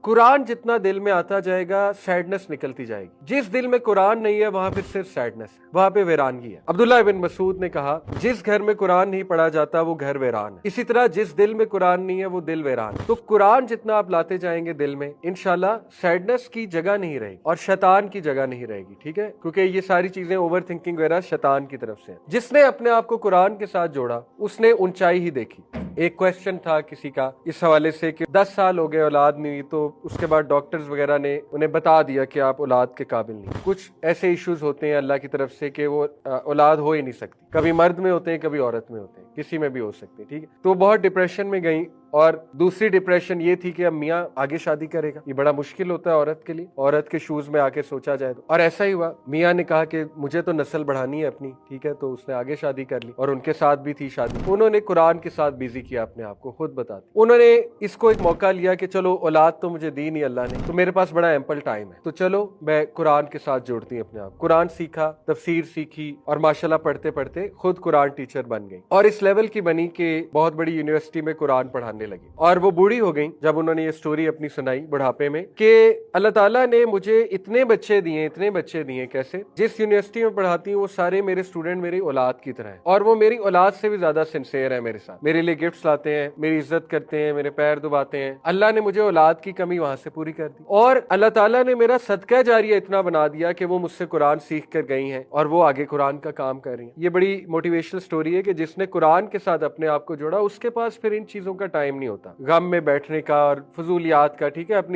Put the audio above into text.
कुरान जितना दिल में आता जाएगा सैडनेस निकलती जाएगी। जिस दिल में कुरान नहीं है वहां फिर सिर्फ सैडनेस है, वहां पे वीरानगी है। अब्दुल्लाह इब्न मसूद ने कहा, जिस घर में कुरान नहीं पढ़ा जाता वो घर वीरान है। इसी तरह जिस दिल में कुरान नहीं है वो दिल वीरान है। तो कुरान जितना आप लाते जाएंगे दिल में, इंशाल्लाह सैडनेस की जगह नहीं रहेगी और शैतान की जगह नहीं रहेगी। ठीक है, क्योंकि ये सारी चीजें ओवर थिंकिंग वगैरह शैतान की तरफ से है। जिसने अपने आप को कुरान के साथ जोड़ा उसने ऊंचाई ही देखी। एक क्वेश्चन था किसी का इस हवाले से कि 10 साल हो गए औलाद नहीं हुई, तो उसके बाद डॉक्टर्स वगैरह ने उन्हें बता दिया कि आप औलाद के काबिल नहीं। कुछ ऐसे इश्यूज होते हैं अल्लाह की तरफ से कि वो औलाद हो ही नहीं सकती। कभी मर्द में होते हैं, कभी औरत में होते हैं, किसी में भी हो सकते हैं। ठीक है, तो बहुत डिप्रेशन में गई। और दूसरी डिप्रेशन ये थी कि अब मियाँ आगे शादी करेगा, ये बड़ा मुश्किल होता है औरत के लिए, औरत के शूज में आके सोचा जाए तो। और ऐसा ही हुआ, मियाँ ने कहा कि मुझे तो नस्ल बढ़ानी है अपनी। ठीक है, तो उसने आगे शादी कर ली और उनके साथ भी थी शादी। उन्होंने कुरान के साथ बिजी किया अपने आप को, खुद बताती। उन्होंने इसको एक मौका लिया कि चलो औलाद तो मुझे दी नहीं अल्लाह ने, तो मेरे पास बड़ा एम्पल टाइम है, तो चलो मैं कुरान के साथ जोड़ती हूँ अपने आप। कुरान सीखा, तफसीर सीखी और माशाल्लाह पढ़ते पढ़ते खुद कुरान टीचर बन गई और इस लेवल की बनी कि बहुत बड़ी यूनिवर्सिटी में कुरान पढ़ाने लगी। और वो बूढ़ी हो गई जब उन्होंने ये स्टोरी अपनी सुनाई बुढ़ापे में कि अल्लाह ताला ने मुझे इतने बच्चे दिए, इतने बच्चे दिए। कैसे? जिस यूनिवर्सिटी में पढ़ाती हूँ वो सारे मेरे स्टूडेंट मेरी औलाद की तरह हैं और वो मेरी औलाद से भी ज्यादा सिंसियर है मेरे साथ, मेरे लिए गिफ्ट्स लाते हैं, मेरी इज्जत करते हैं, मेरे पैर दबाते हैं। अल्लाह ने मुझे औलाद की कमी वहां से पूरी कर दी और अल्लाह ताला ने मेरा सदका जारिया इतना बना दिया कि वो मुझसे कुरान सीख कर गई हैं और वो आगे कुरान का काम कर रही हैं। ये बड़ी मोटिवेशनल स्टोरी है कि जिसने कुरान के साथ अपने आप को जोड़ा उसके पास फिर इन चीजों का टाइम नहीं होता, गम में बैठने का और फजूलियात का। ठीक है, अपनी